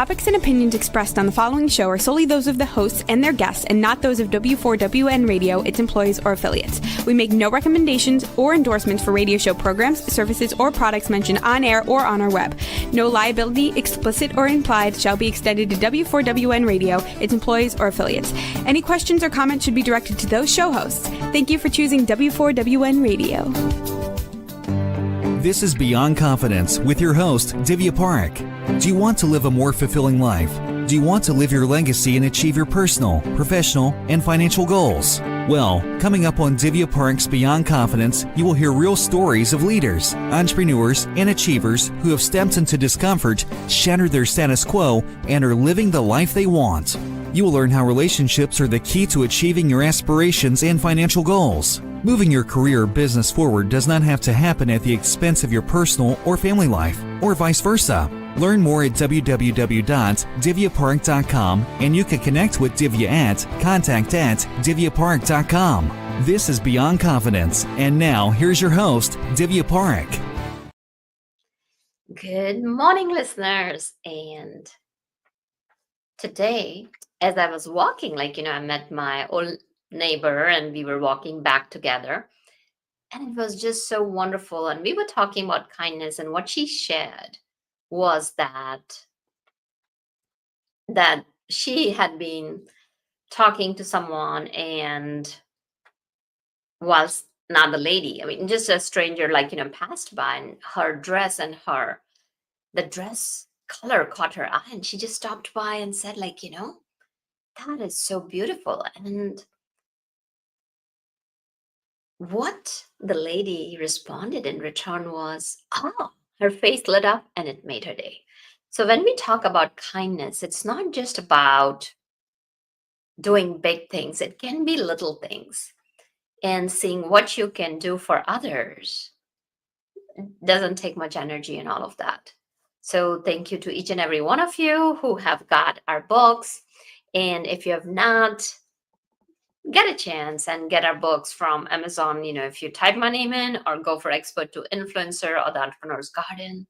topics and opinions expressed on the following show are solely those of the hosts and their guests and not those of W4WN Radio, its employees, or affiliates. We make no recommendations or endorsements for radio show programs, services, or products mentioned on air or on our web. No liability, explicit or implied, shall be extended to W4WN Radio, its employees, or affiliates. Any questions or comments should be directed to those show hosts. Thank you for choosing W4WN Radio. This is Beyond Confidence with your host, Divya Parekh. Do you want to live a more fulfilling life? Do you want to live your legacy and achieve your personal, professional, and financial goals? Well, coming up on Divya Parekh's Beyond Confidence, you will hear real stories of leaders, entrepreneurs, and achievers who have stepped into discomfort, shattered their status quo, and are living the life they want. You will learn how relationships are the key to achieving your aspirations and financial goals. Moving your career or business forward does not have to happen at the expense of your personal or family life, or vice versa. Learn more at www.divyaparekh.com, and you can connect with Divya at contact@divyaparekh.com. This is Beyond Confidence, and now here's your host, Divya Parekh. Good morning, listeners. And today, as I was walking, I met my old neighbor and we were walking back together, and it was just so wonderful. And we were talking about kindness, and what she shared was that she had been talking to someone, and whilst not the lady, just a stranger, passed by, and her dress and the dress color caught her eye, and she just stopped by and said, that is so beautiful. And what the lady responded in return was, her face lit up and it made her day. So when we talk about kindness, it's not just about doing big things. It can be little things. And seeing what you can do for others doesn't take much energy and all of that. So thank you to each and every one of you who have got our books. And if you have not, get a chance and get our books from Amazon. If you type my name in or go for Expert to Influencer or the Entrepreneur's Garden,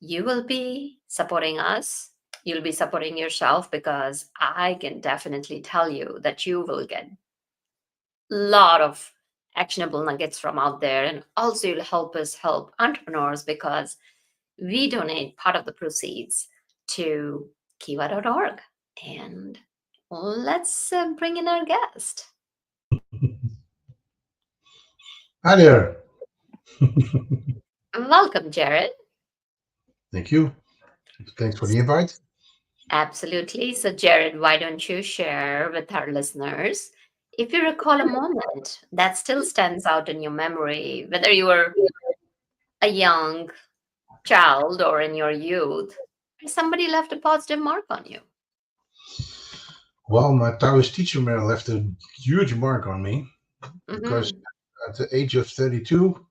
you will be supporting us. You'll be supporting yourself, because I can definitely tell you that you will get a lot of actionable nuggets from out there. And also you'll help us help entrepreneurs, because we donate part of the proceeds to kiva.org. And let's bring in our guest. Hi there. Welcome, Gerard. Thank you. Thanks for the invite. Absolutely. So, Gerard, why don't you share with our listeners, if you recall a moment that still stands out in your memory, whether you were a young child or in your youth, somebody left a positive mark on you? Well, my Taoist teacher left a huge mark on me, because at the age of 32,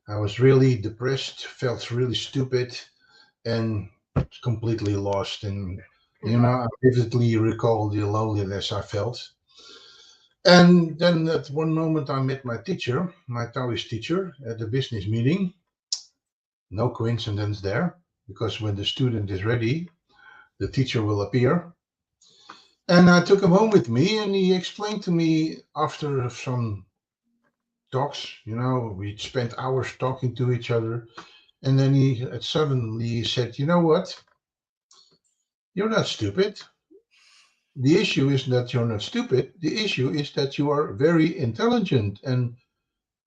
I was really depressed, felt really stupid, and completely lost. And, I vividly recall the loneliness I felt. And then at one moment I met my teacher, my Taoist teacher, at a business meeting. No coincidence there, because when the student is ready, the teacher will appear. And I took him home with me, and he explained to me, after some talks, we spent hours talking to each other. And then he suddenly said, you know what? You're not stupid. The issue is that you're not stupid. The issue is that you are very intelligent and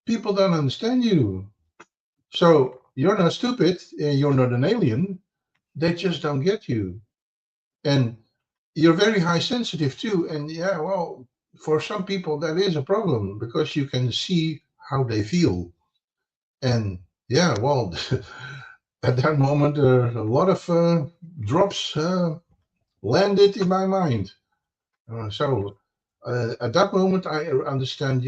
people don't understand you. So you're not stupid and you're not an alien. They just don't get you. And you're very high sensitive too. And for some people that is a problem, because you can see how they feel. And at that moment, a lot of drops landed in my mind. So at that moment, I understand,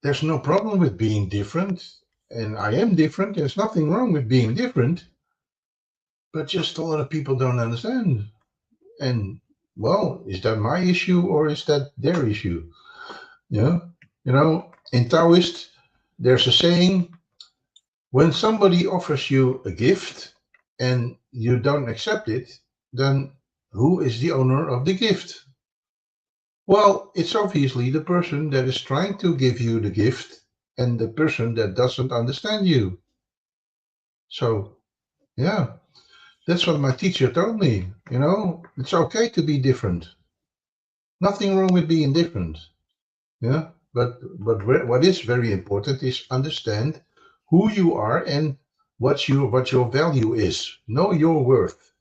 there's no problem with being different. And I am different. There's nothing wrong with being different. But just a lot of people don't understand. And, is that my issue or is that their issue? In Taoist, there's a saying, when somebody offers you a gift and you don't accept it, then who is the owner of the gift? Well, it's obviously the person that is trying to give you the gift and the person that doesn't understand you. So, yeah, that's what my teacher told me. It's okay to be different. Nothing wrong with being different. Yeah, what is very important is understand who you are and what your value is. Know your worth.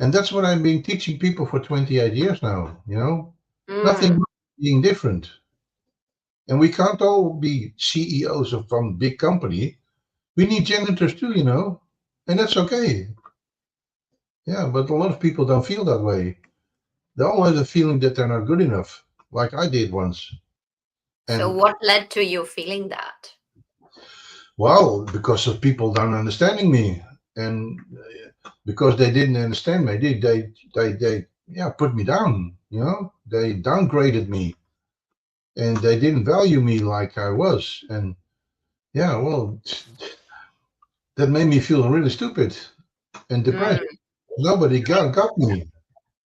And that's what I've been teaching people for 28 years now. Nothing Mm. wrong with being different. And we can't all be CEOs of some big company. We need janitors too, and that's okay. Yeah, but a lot of people don't feel that way. They all have the feeling that they're not good enough, like I did once. So And what led to you feeling that? well, because of people don't understanding me, and because they didn't understand me, they yeah put me down. They downgraded me, and they didn't value me like I was. And yeah, well, that made me feel really stupid and depressed. Mm. Nobody got me.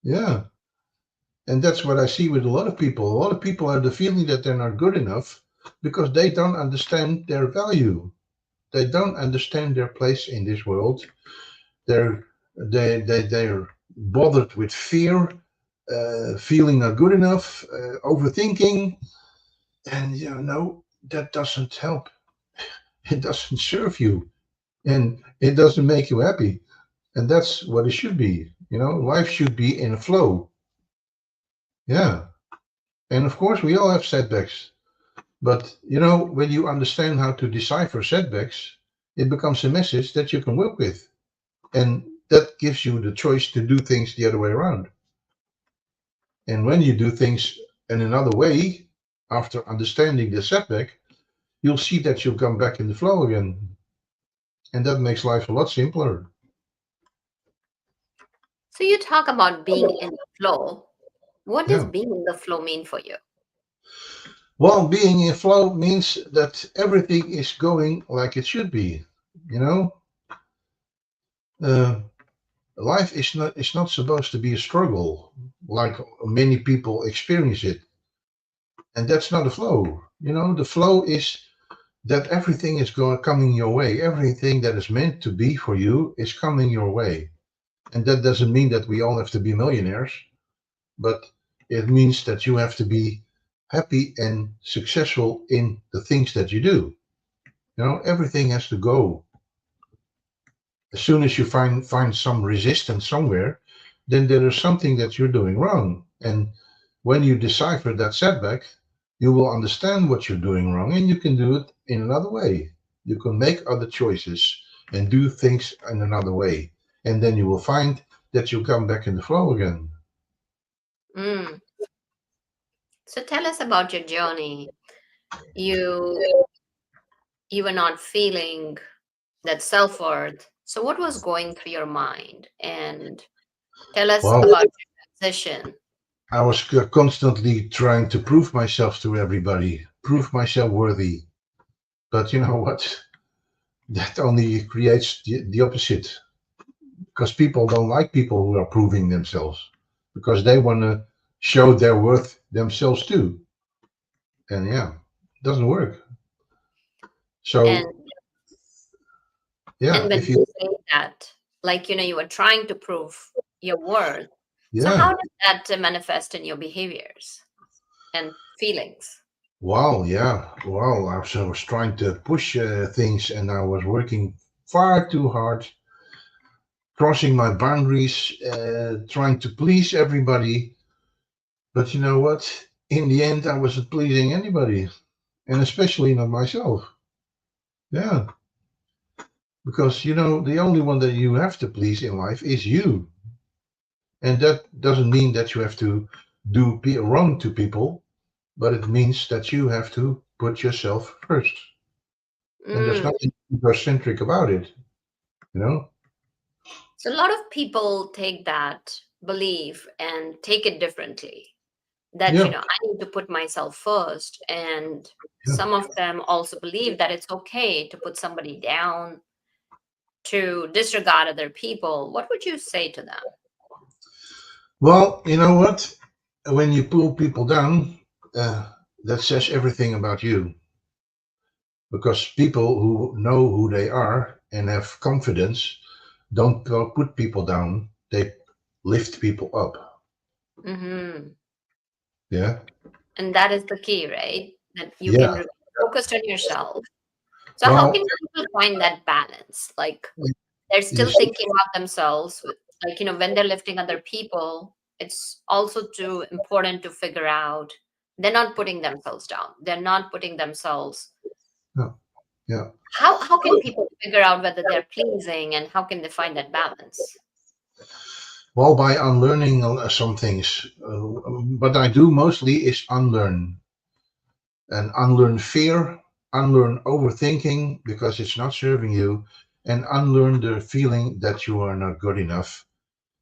Yeah. And that's what I see with a lot of people. A lot of people have the feeling that they're not good enough because they don't understand their value. They don't understand their place in this world. They're bothered with fear, feeling not good enough, overthinking, and no, that doesn't help. It doesn't serve you, and it doesn't make you happy. And that's what it should be. Life should be in a flow. Yeah. And of course, we all have setbacks. But when you understand how to decipher setbacks, it becomes a message that you can work with. And that gives you the choice to do things the other way around. And when you do things in another way, after understanding the setback, you'll see that you'll come back in the flow again. And that makes life a lot simpler. So you talk about being in the flow. What does Yeah. being in the flow mean for you? Well, being in flow means that everything is going like it should be. You know, uh, life is not supposed to be a struggle like many people experience it, and that's not a flow. The flow is that everything is coming your way. Everything that is meant to be for you is coming your way, and that doesn't mean that we all have to be millionaires, but it means that you have to be happy and successful in the things that you do. Everything has to go. As soon as you find some resistance somewhere, then there is something that you're doing wrong. And when you decipher that setback, you will understand what you're doing wrong, and you can do it in another way. You can make other choices and do things in another way. And then you will find that you come back in the flow again. Mm. So tell us about your journey. You you were not feeling that self-worth. So what was going through your mind? And tell us Well, about your transition. I was constantly trying to prove myself to everybody, prove myself worthy. But you know what? That only creates the opposite, because people don't like people who are proving themselves, because they want to show their worth themselves too. And yeah, it doesn't work. And So yeah, and when if you you say that, like you were trying to prove your worth. So how yeah, did that manifest in your behaviors and feelings? I was trying to push things, and I was working far too hard, crossing my boundaries, trying to please everybody. But you know what? In the end, I wasn't pleasing anybody, and especially not myself. Yeah, because the only one that you have to please in life is you, and that doesn't mean that you have to do wrong to people, but it means that you have to put yourself first, and there's Mm. nothing egocentric about it. You know? So a lot of people take that belief and take it differently. That, Yeah, I need to put myself first. And yeah, some of them also believe that it's okay to put somebody down, to disregard other people, what would you say to them? Well, you know what? When you pull people down, that says everything about you. Because people who know who they are and have confidence don't put people down, they lift people up. Hmm. Yeah. And that is the key, right? That you can Yeah. focus on yourself. So how Well, can people find that balance? Like they're you still see, thinking about themselves with, like, when they're lifting other people, it's also too important to figure out they're not putting themselves down. They're not putting themselves. yeah, yeah. How can people figure out whether they're pleasing and how can they find that balance? Well, by unlearning some things, what I do mostly is unlearn and unlearn fear, unlearn overthinking because it's not serving you, and unlearn the feeling that you are not good enough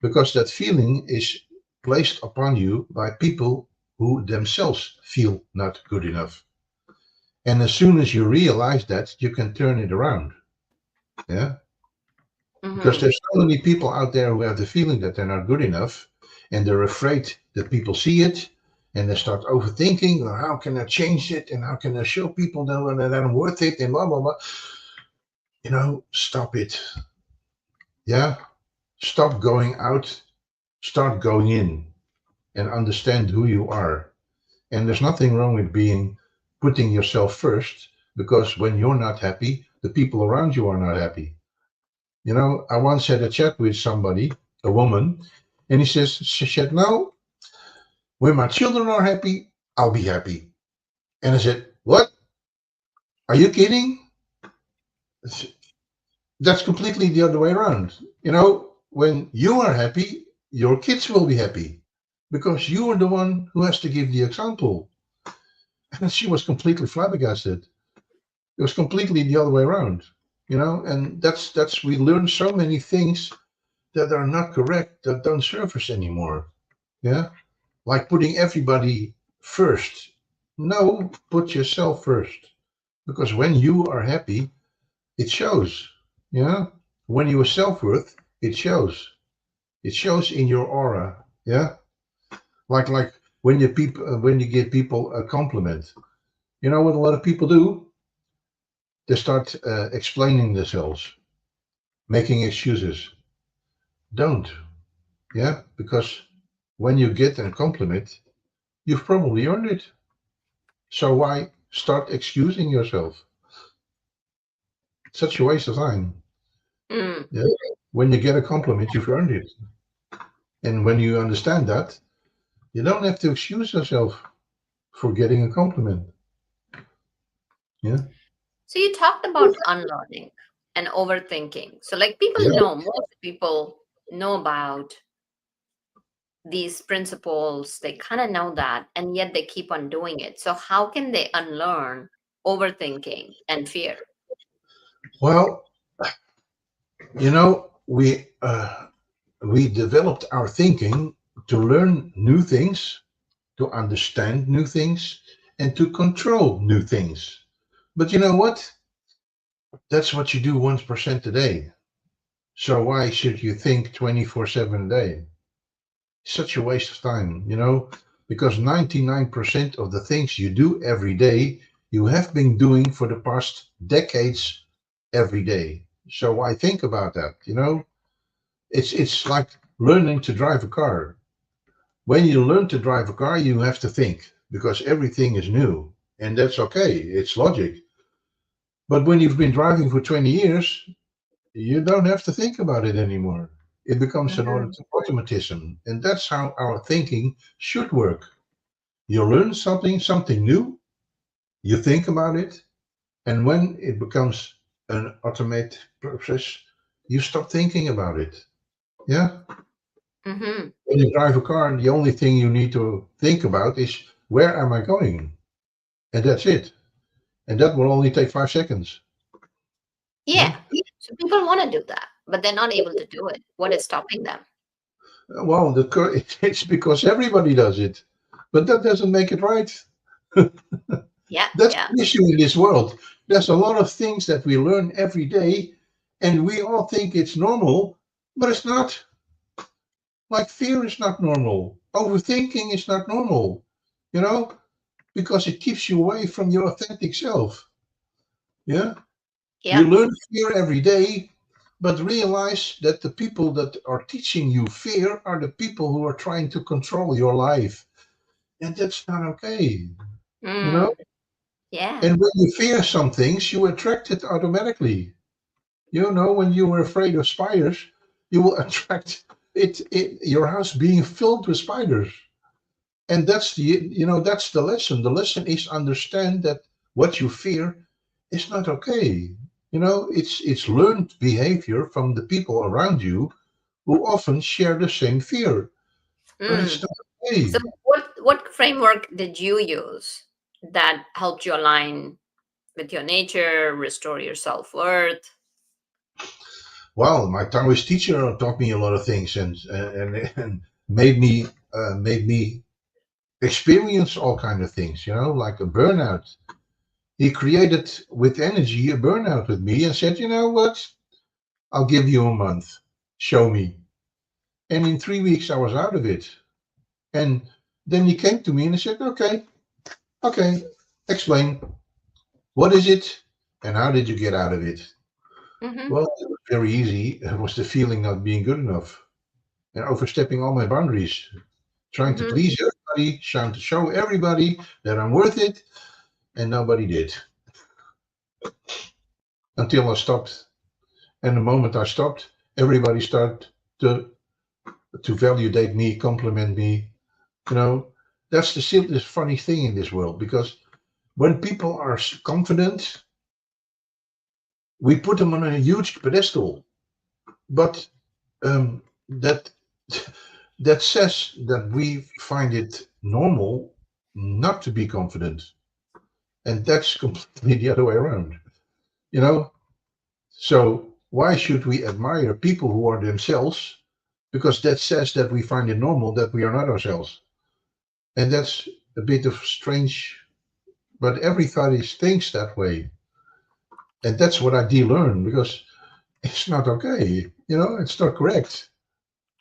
because that feeling is placed upon you by people who themselves feel not good enough. And as soon as you realize that, you can turn it around. Yeah. Because Hmm. there's so many people out there who have the feeling that they're not good enough and they're afraid that people see it and they start overthinking, "Oh, how can I change it? And how can I show people that I'm worth it? And blah, blah, blah." Stop it. Yeah. Stop going out, start going in and understand who you are. And there's nothing wrong with putting yourself first because when you're not happy, the people around you are not happy. I once had a chat with somebody, a woman, and she said, "No, when my children are happy, I'll be happy." And I said, "What? Are you kidding? That's completely the other way around. When you are happy, your kids will be happy because you are the one who has to give the example." And she was completely flabbergasted. It was completely the other way around, and that's we learn so many things that are not correct that don't serve us anymore. Yeah, like putting everybody first. No, put yourself first because when you are happy, it shows. Yeah, when you are self-worth, it shows. It shows in your aura. Yeah, like when you give people a compliment. You know what a lot of people do? They start explaining themselves, making excuses. Don't. Yeah, because when you get a compliment, you've probably earned it. So why start excusing yourself? Such a waste of time. Mm. Yeah. When you get a compliment, you've earned it. And when you understand that, you don't have to excuse yourself for getting a compliment. Yeah. So you talked about unlearning and overthinking. So like people Yeah. know, most people know about these principles, they kind of know that, and yet they keep on doing it. So how can they unlearn overthinking and fear? Well, we developed our thinking to learn new things, to understand new things, and to control new things. But you know what? That's what you do 1% a day. So why should you think 24/7 a day? Such a waste of time, because 99% of the things you do every day, you have been doing for the past decades every day. So why think about that? It's like learning to drive a car. When you learn to drive a car, you have to think because everything is new. And that's okay. It's logic. But when you've been driving for 20 years, you don't have to think about it anymore. It becomes an Mhm. automatism. And that's how our thinking should work. You learn something new, you think about it, and when it becomes an automated process, you stop thinking about it. Yeah? Mhm. When you drive a car, the only thing you need to think about is where am I going? And that's it. And that will only take 5 seconds. Yeah. Yeah. So people want to do that, but they're not able to do it. What is stopping them? Well, it's because everybody does it, but that doesn't make it right. Yeah, That's yeah. the issue in this world. There's a lot of things that we learn every day, And we all think it's normal, but it's not. Like fear is not normal. Overthinking is not normal, you know, because it keeps you away from your authentic self. Yeah. You Yeah. learn fear every day, but realize that the people that are teaching you fear are the people who are trying to control your life. And that's not okay, you know? Mm. Yeah. And when you fear some things, you attract it automatically. You know, when you were afraid of spiders, you will attract your house being filled with spiders. And that's the lesson. The lesson is understand that what you fear is not okay. It's learned behavior from the people around you who often share the same fear, but it's Mm. not So okay. what framework did you use that helped you align with your nature, restore your self-worth? Well, my Taoist teacher taught me a lot of things and made me experience all kind of things, like a burnout. He created with energy a burnout with me and said, you know what? I'll give you a month. Show me. And in 3 weeks, I was out of it. And then he came to me and he said, okay, explain. What is it? And how did you get out of it? Mm-hmm. Well, it was very easy. It was the feeling not being good enough and overstepping all my boundaries, trying to Mm-hmm. please everybody, trying to show everybody that I'm worth it. And nobody did until I stopped. And the moment I stopped, everybody started to validate me, compliment me. You know, that's the simplest funny thing in this world because when people are confident, we put them on a huge pedestal. But that that says that we find it normal not to be confident, and that's completely the other way around. You know, so why should we admire people who are themselves? Because that says that we find it normal that we are not ourselves, and that's a bit of strange. But everybody thinks that way, and that's what I de-learn because it's not okay. It's not correct.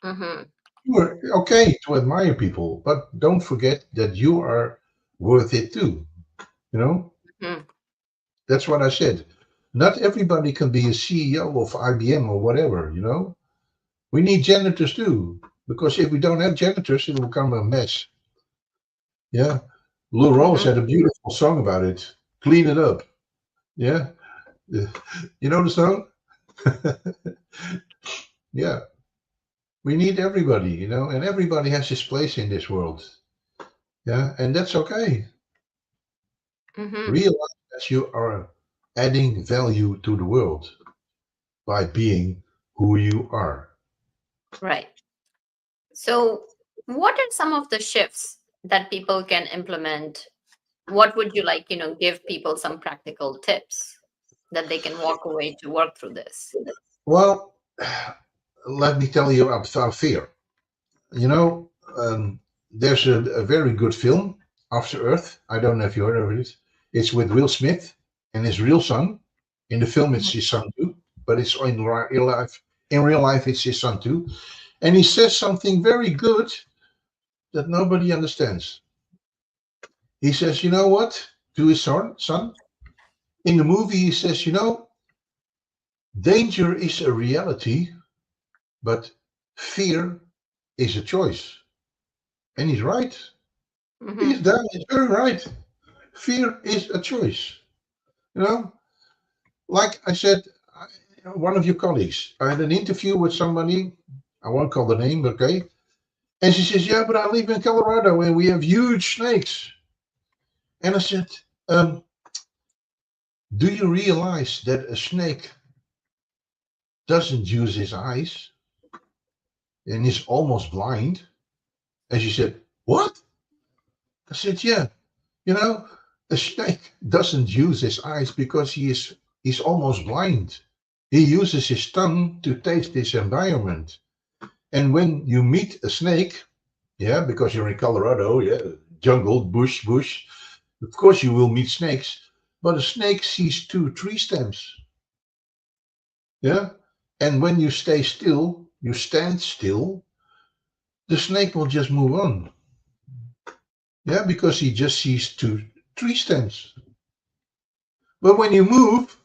Mm-hmm. You're okay to admire people, but don't forget that you are worth it too. You know, Mm-hmm. that's what I said. Not everybody can be a CEO of IBM or whatever. We need janitors too, because if we don't have janitors, it'll become a mess. Yeah, Lou Rawls Mm-hmm. had a beautiful song about it. Clean it up. Yeah, you know the song. Yeah, we need everybody. And everybody has his place in this world. Yeah, and that's okay. Mm-hmm. Realize that you are adding value to the world by being who you are. Right. So what are some of the shifts that people can implement? What would you like, give people some practical tips that they can walk away to work through this? Well, let me tell you about fear. You know, there's a very good film, After Earth. I don't know if you heard of it. It's with Will Smith and his real son. In the film, it's Mhm. his son too, but it's in real life. In real life, it's his son too, and he says something very good that nobody understands. He says, "You know what?" To his son. In the movie, he says, danger is a reality, but fear is a choice. And he's right. He's Mhm. done. He's very right. Fear is a choice. You know, like I said, one of your colleagues, I had an interview with somebody. I won't call the name, okay? And she says, "Yeah, but I live in Colorado and we have huge snakes." And I said, um, "Do you realize that a snake doesn't use his eyes and is almost blind?" And she said, "What?" I said, "Yeah, you know, a snake doesn't use his eyes because he's almost blind. He uses his tongue to taste his environment. And when you meet a snake, yeah, because you're in Colorado, yeah, jungle, bush, of course you will meet snakes, but a snake sees two tree stems, yeah, And when you stay still, you stand still, the snake will just move on. Yeah, because he just sees two tree stems. But when you move,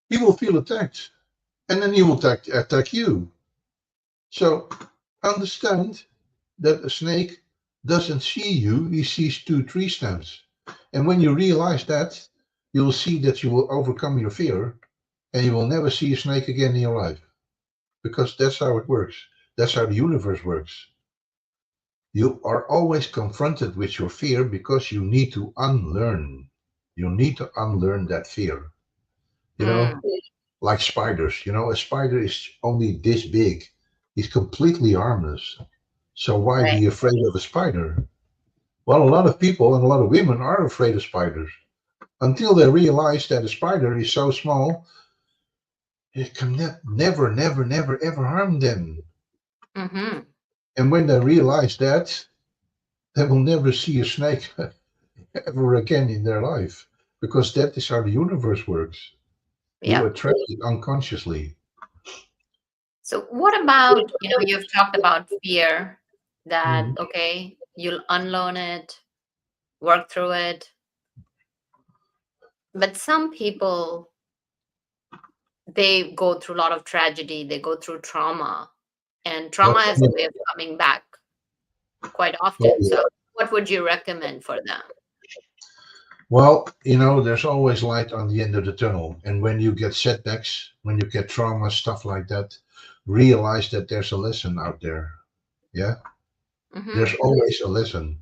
he will feel attacked. And then he will attack you. So understand that a snake doesn't see you, he sees two tree stems. And when you realize that, you'll see that you will overcome your fear and you will never see a snake again in your life. Because that's how it works. That's how the universe works. You are always confronted with your fear because you need to unlearn. You need to unlearn that fear. You know, like spiders. You know, a spider is only this big. He's completely harmless. So why Right. be afraid of a spider? Well, a lot of people and a lot of women are afraid of spiders until they realize that a spider is so small it can never, never, never, ever harm them. Mm-hmm. And when they realize that, they will never see a snake ever again in their life because that is how the universe works. You Yep. attract it unconsciously. So what about, you've talked about fear that, Mhm. okay, you'll unlearn it, work through it. But some people, they go through a lot of tragedy, they go through trauma, and trauma has a way of coming back quite often. So what would you recommend for them? Well, there's always light on the end of the tunnel. And when you get setbacks, when you get trauma, stuff like that, realize that there's a lesson out there. Yeah, Mm-hmm. there's always a lesson.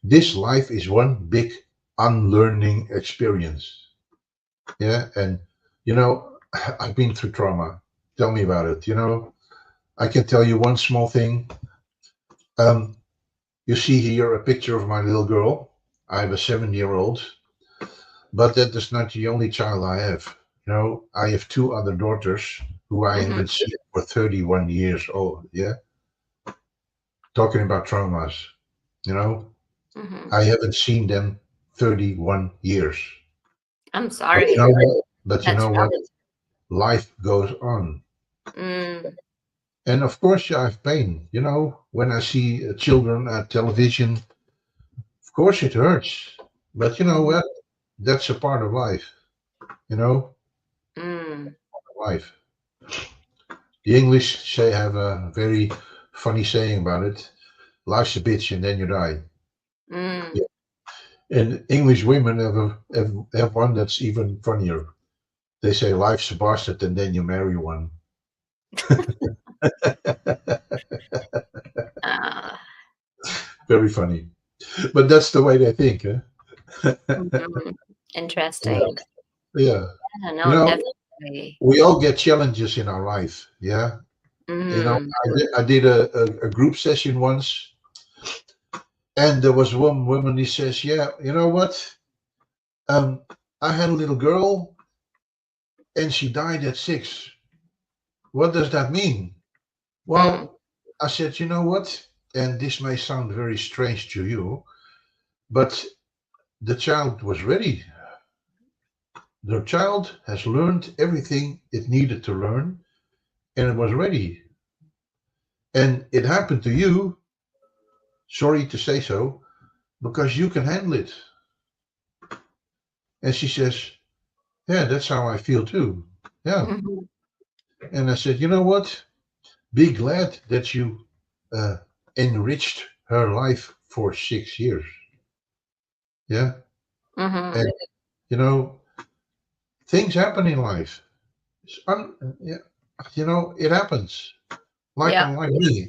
This life is one big unlearning experience. Yeah, and you know, I've been through trauma. Tell me about it. I can tell you one small thing. Um, you see here a picture of my little girl. I have a 7-year-old, but that is not the only child I have. I have two other daughters who I Mm-hmm. haven't seen for 31 years old. Yeah, talking about traumas. You know, Mm-hmm. I haven't seen them 31 years. I'm But you sorry. know what? But you That's know rough. what? Life goes on. Mm, And of course, you have pain. When I see children at television, of course it hurts. But you know mm, what? That's a part of life. You know, mm, life. The English say have a very funny saying about it. Life's a bitch and then you die. mm. Yeah. And English women have one that's even funnier. They say life's a bastard and then you marry one. Uh, Very funny. But that's the way they think, huh? mhm. Yeah. Interesting. Yeah. Yeah, You no, know, definitely. we all get challenges in our life. Yeah. Mm, I did a group session once, and there was one woman who says, "Yeah, you know what? Um, I had a little girl, and she died at 6. What does that mean?" mm, Well, I said, "You know what? And this may sound very strange to you, but the child was ready. The child has learned everything it needed to learn, and it was ready. And it happened to you. Sorry to say so, because you can handle it." And she says, "Yeah, that's how I feel too." Yeah. mhm. And I said, "You know what? Be glad that you uh, enriched her life for 6 years." Yeah. Mhm. And, you know, things happen in life. Yeah, it happens. Yeah, Like me,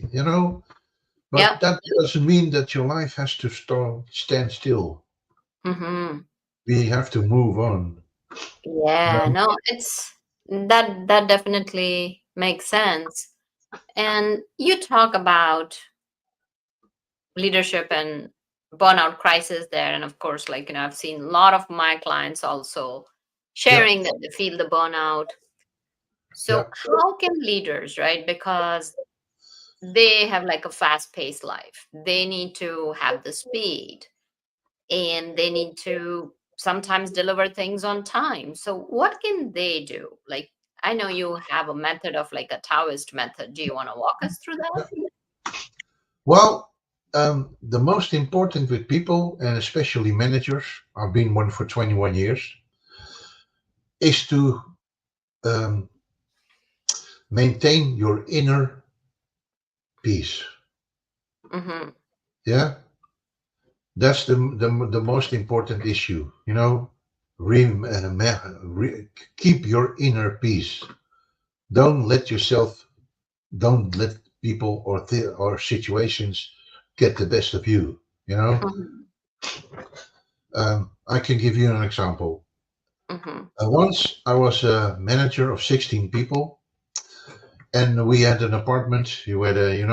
but yeah. that doesn't mean that your life has to stand still. Mhm. We have to move on. You Yeah, know? no, that definitely makes sense. And you talk about leadership and burnout crisis there, and of course, like, I've seen a lot of my clients also Yeah. sharing that they feel the burnout. Yeah. So how can leaders, right? Because they have like a fast paced life. They need to have the speed and they need to sometimes deliver things on time. So what can they do? Like, I know you have a method of like a Taoist method. Do you want to walk us through that? Well, the most important with people, and especially managers, I've been one for 21 years, is to um, maintain your inner peace. Mm-hmm. Yeah, that's the most important issue. You know, keep your inner peace. Don't let yourself, don't let people or situations get the best of you. You know, Mm-hmm. I can give you an example. Mm-hmm. Once I was a manager of 16 people, and we had an apartment. You had a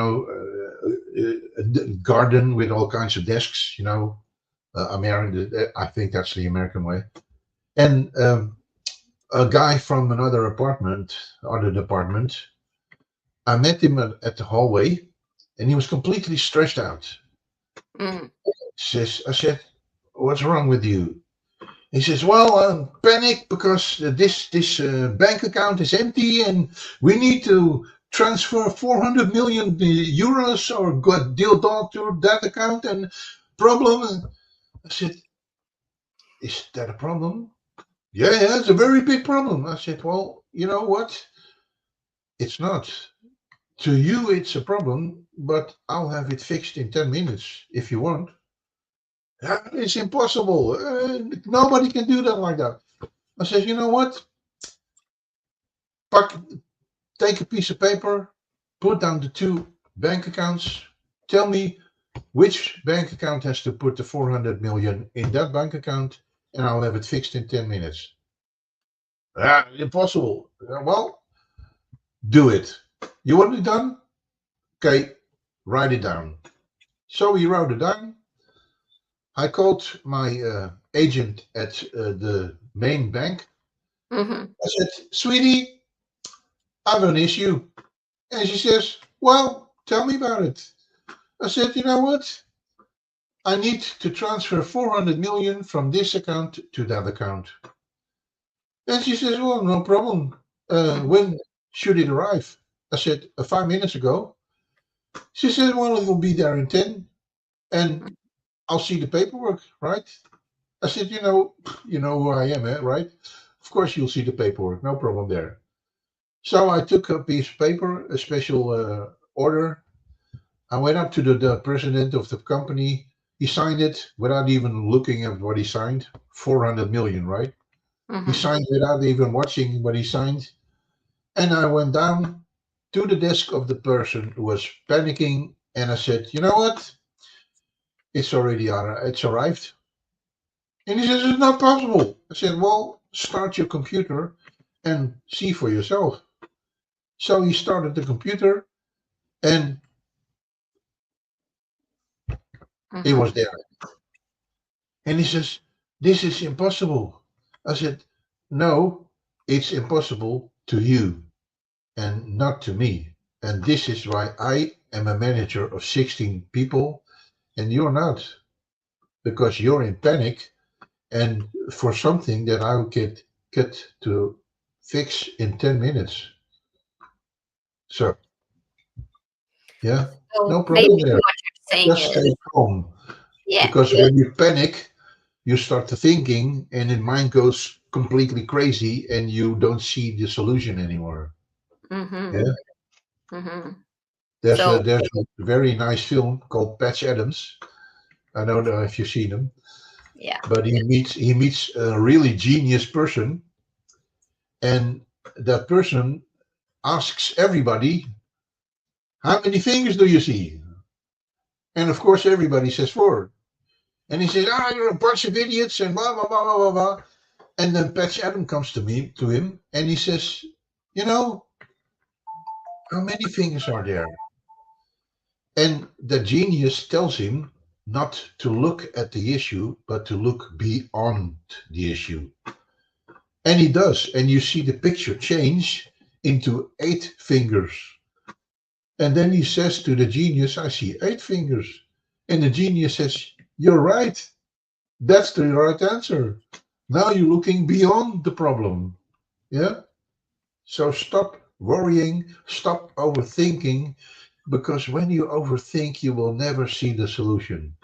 garden with all kinds of desks. American. I think that's the American way. And a guy from other department, I met him at the hallway, and he was completely stressed out. Mm-hmm. I said, "What's wrong with you?" He says, "Well, I'm panicked because this bank account is empty, and we need to transfer 400 million euros or got deal to that account, and problem." I said, "Is that a problem?" Yeah, it's a very big problem. I said, "Well, you know what? It's not. To you, it's a problem, but I'll have it fixed in 10 minutes if you want." It's impossible. Nobody can do that like that. I said, "You know what? Pak, take a piece of paper, put down the two bank accounts, tell me which bank account has to put the 400 million in that bank account, and I'll have it fixed in 10 minutes." Impossible. Well, do it. You want it done? Okay, write it down. So he wrote it down. I called my agent at the main bank. Mm-hmm. I said, "Sweetie, I have an issue." And she says, "Well, tell me about it." I said, "You know what? I need to transfer 400 million from this account to that account." And she says, "Well, no problem. When should it arrive?" I said, 5 minutes ago." She said, "Well, it will be there in 10, and I'll see the paperwork, right?" I said, you know who I am, right? Of course you'll see the paperwork, no problem there." So I took a piece of paper, a special order. I went up to the president of the company. He signed it without even looking at what he signed. 400 million, right? He Mm-hmm. signed without even watching what he signed. And I went down to the desk of the person who was panicking, and I said, "You know what? It's arrived." And he says, "It's not possible." I said, "Well, start your computer and see for yourself." So he started the computer, and it was Mm-hmm. there. And he says, "This is impossible." I said, "No, it's impossible to you and not to me. And this is why I am a manager of 16 people and you're not, because you're in panic and for something that I will get to fix in 10 minutes. So, yeah, So no problem basically, there. what you're saying Just is, stay calm. yeah. Because when you panic, you start to thinking and your mind goes completely crazy and you don't see the solution anymore. Mm-hmm. Yeah. Mm-hmm. There's a So, there's a very nice film called Patch Adams. I don't know if you've seen him, yeah. but he meets a really genius person, and that person asks everybody, "How many fingers do you see?" And of course everybody says four. And he says, "You're a bunch of idiots," and blah blah blah blah blah blah. And then Patch Adams comes to him and he says, "You know, how many fingers are there?" And the genius tells him not to look at the issue, but to look beyond the issue. And he does. And you see the picture change into 8 fingers. And then he says to the genius, "I see 8 fingers." And the genius says, "You're right. That's the right answer. Now you're looking beyond the problem." Yeah. So stop worrying, stop overthinking, because when you overthink, you will never see the solution.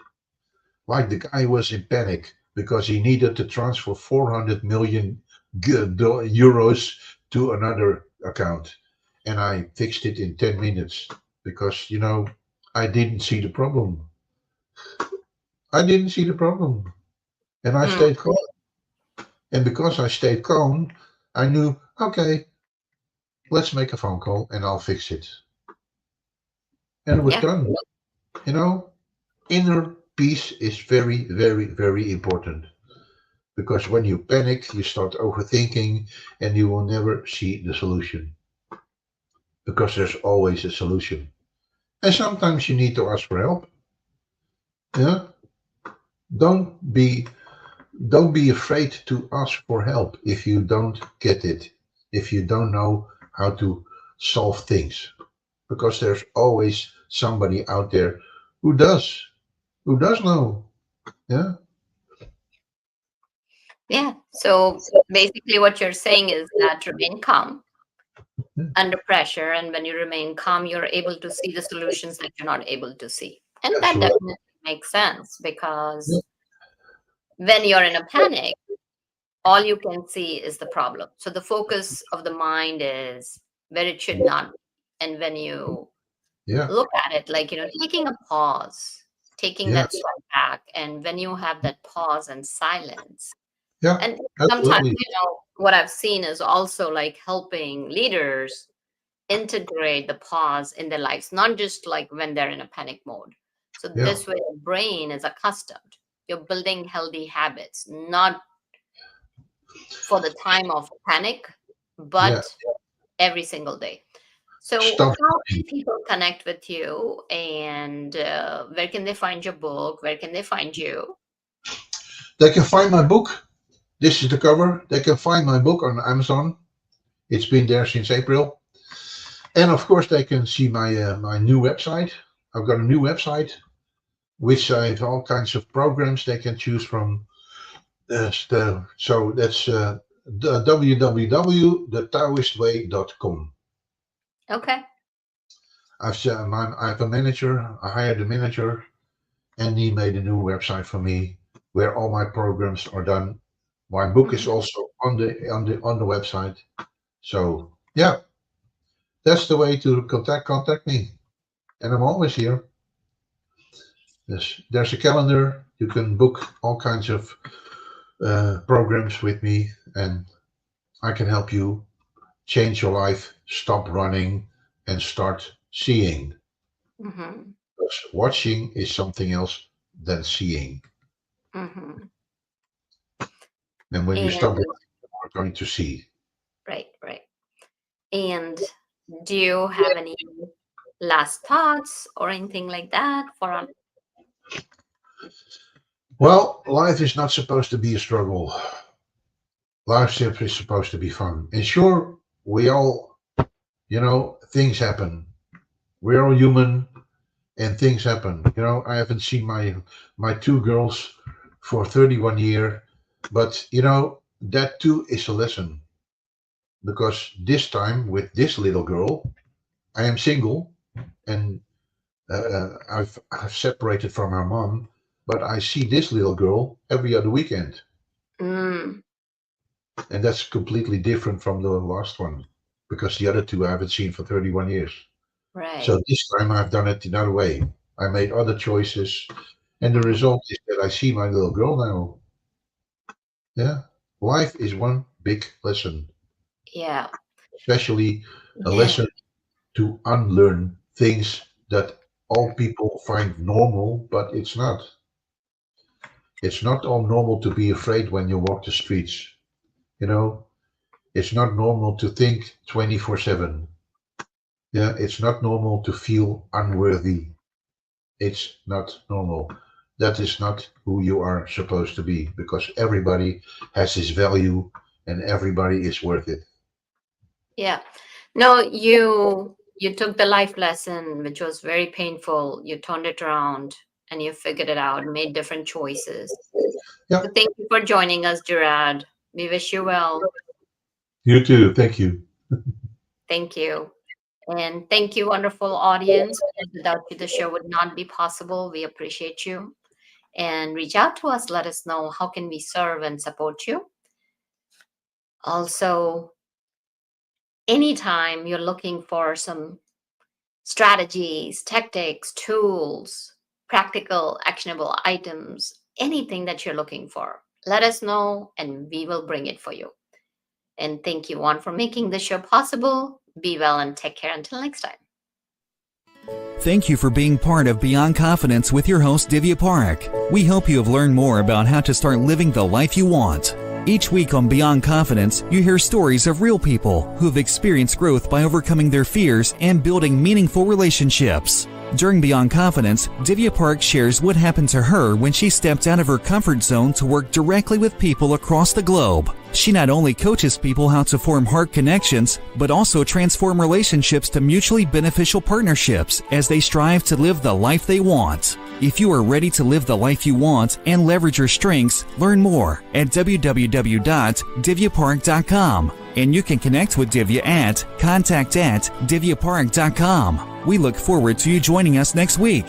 Like the guy was in panic because he needed to transfer 400 million euros to another account. And I fixed it in 10 minutes because, I didn't see the problem. I didn't see the problem. And I Mm, stayed calm. And because I stayed calm, I knew, okay, let's make a phone call and I'll fix it. And it was yeah. done. You know, inner peace is very, very, very important. Because when you panic, you start overthinking and you will never see the solution. Because there's always a solution. And sometimes you need to ask for help. Yeah. Don't be don't be afraid to ask for help if you don't get it, if you don't know how to solve things. Because there's always somebody out there who does, who does know. Yeah. Yeah. So basically, what you're saying is that remain calm Yeah. under pressure. And when you remain calm, you're able to see the solutions that you're not able to see. And that Absolutely. definitely makes sense Yeah. because when you're in a panic, all you can see is the problem. So the focus of the mind is where it should not be. And when you Yeah. look at it, like, taking a pause, taking Yeah. that step back, and when you have that pause and silence, Yeah. and sometimes, Absolutely. what I've seen is also like helping leaders integrate the pause in their lives, not just like when they're in a panic mode. So Yeah. this way, the brain is accustomed. You're building healthy habits, not for the time of panic, Yeah. but every single day. So, Stop. how can people connect with you, and where can they find your book? Where can they find you? They can find my book. This is the cover. They can find my book on Amazon. It's been there since April. And of course, they can see my new website. I've got a new website, which I have all kinds of programs they can choose from. So that's the www.thetaoistway.com. Okay. I have a manager. I hired a manager, and he made a new website for me where all my programs are done. My book is Mhm. also on the website. So yeah, that's the way to contact me, and I'm always here. There's a calendar. You can book all kinds of programs with me, and I can help you change your life, stop running, and start seeing. Mhm. Because watching is something else than seeing. Mhm. And when you stop And running, you're going to see. right, right. And do you have any last thoughts or anything like that for our? Well, life is not supposed to be a struggle. Life is supposed to be fun. And sure, we all, things happen. We're all human, and things happen. I haven't seen my two girls for 31 years, but that too is a lesson because this time with this little girl, I am single and I've separated from her mom, but I see this little girl every other weekend, Mm, and that's completely different from the last one because the other two I haven't seen for 31 years. So right. this time I've done it another way. I made other choices, and the Mhm. result is that I see my little girl now. Yeah, life is one big lesson, Yeah. especially a Yeah. lesson to unlearn things that all people find normal, but it's not. It's not all normal to be afraid when you walk the streets. You know, it's not normal to think 24/7. Yeah, it's not normal to feel unworthy. It's not normal. That is not who you are supposed to be because everybody has his value and everybody is worth it. Yeah. No, you took the life lesson, which was very painful. You turned it around and you figured it out, made different choices. Yeah, So thank you for joining us, Gerard. We wish you well. you too. Thank you. Thank you. And thank you, wonderful audience. Without you, the show would not be possible. We appreciate you. And reach out to us. Let us know how can we serve and support you. Also, anytime you're looking for some strategies, tactics, tools, practical, actionable items, anything that you're looking for, let us know and we will bring it for you. And thank you, Juan, for making the show possible. Be well and take care until next time. Thank you for being part of Beyond Confidence with your host, Divya Parekh. We hope you have learned more about how to start living the life you want. Each week on Beyond Confidence, you hear stories of real people who have experienced growth by overcoming their fears and building meaningful relationships. During Beyond Confidence, Divya Parekh shares what happened to her when she stepped out of her comfort zone to work directly with people across the globe. She not only coaches people how to form heart connections, but also transform relationships to mutually beneficial partnerships as they strive to live the life they want. If you are ready to live the life you want and leverage your strengths, learn more at www.divyaparekh.com. And you can connect with Divya at contact@divyaparekh.com. We look forward to you joining us next week.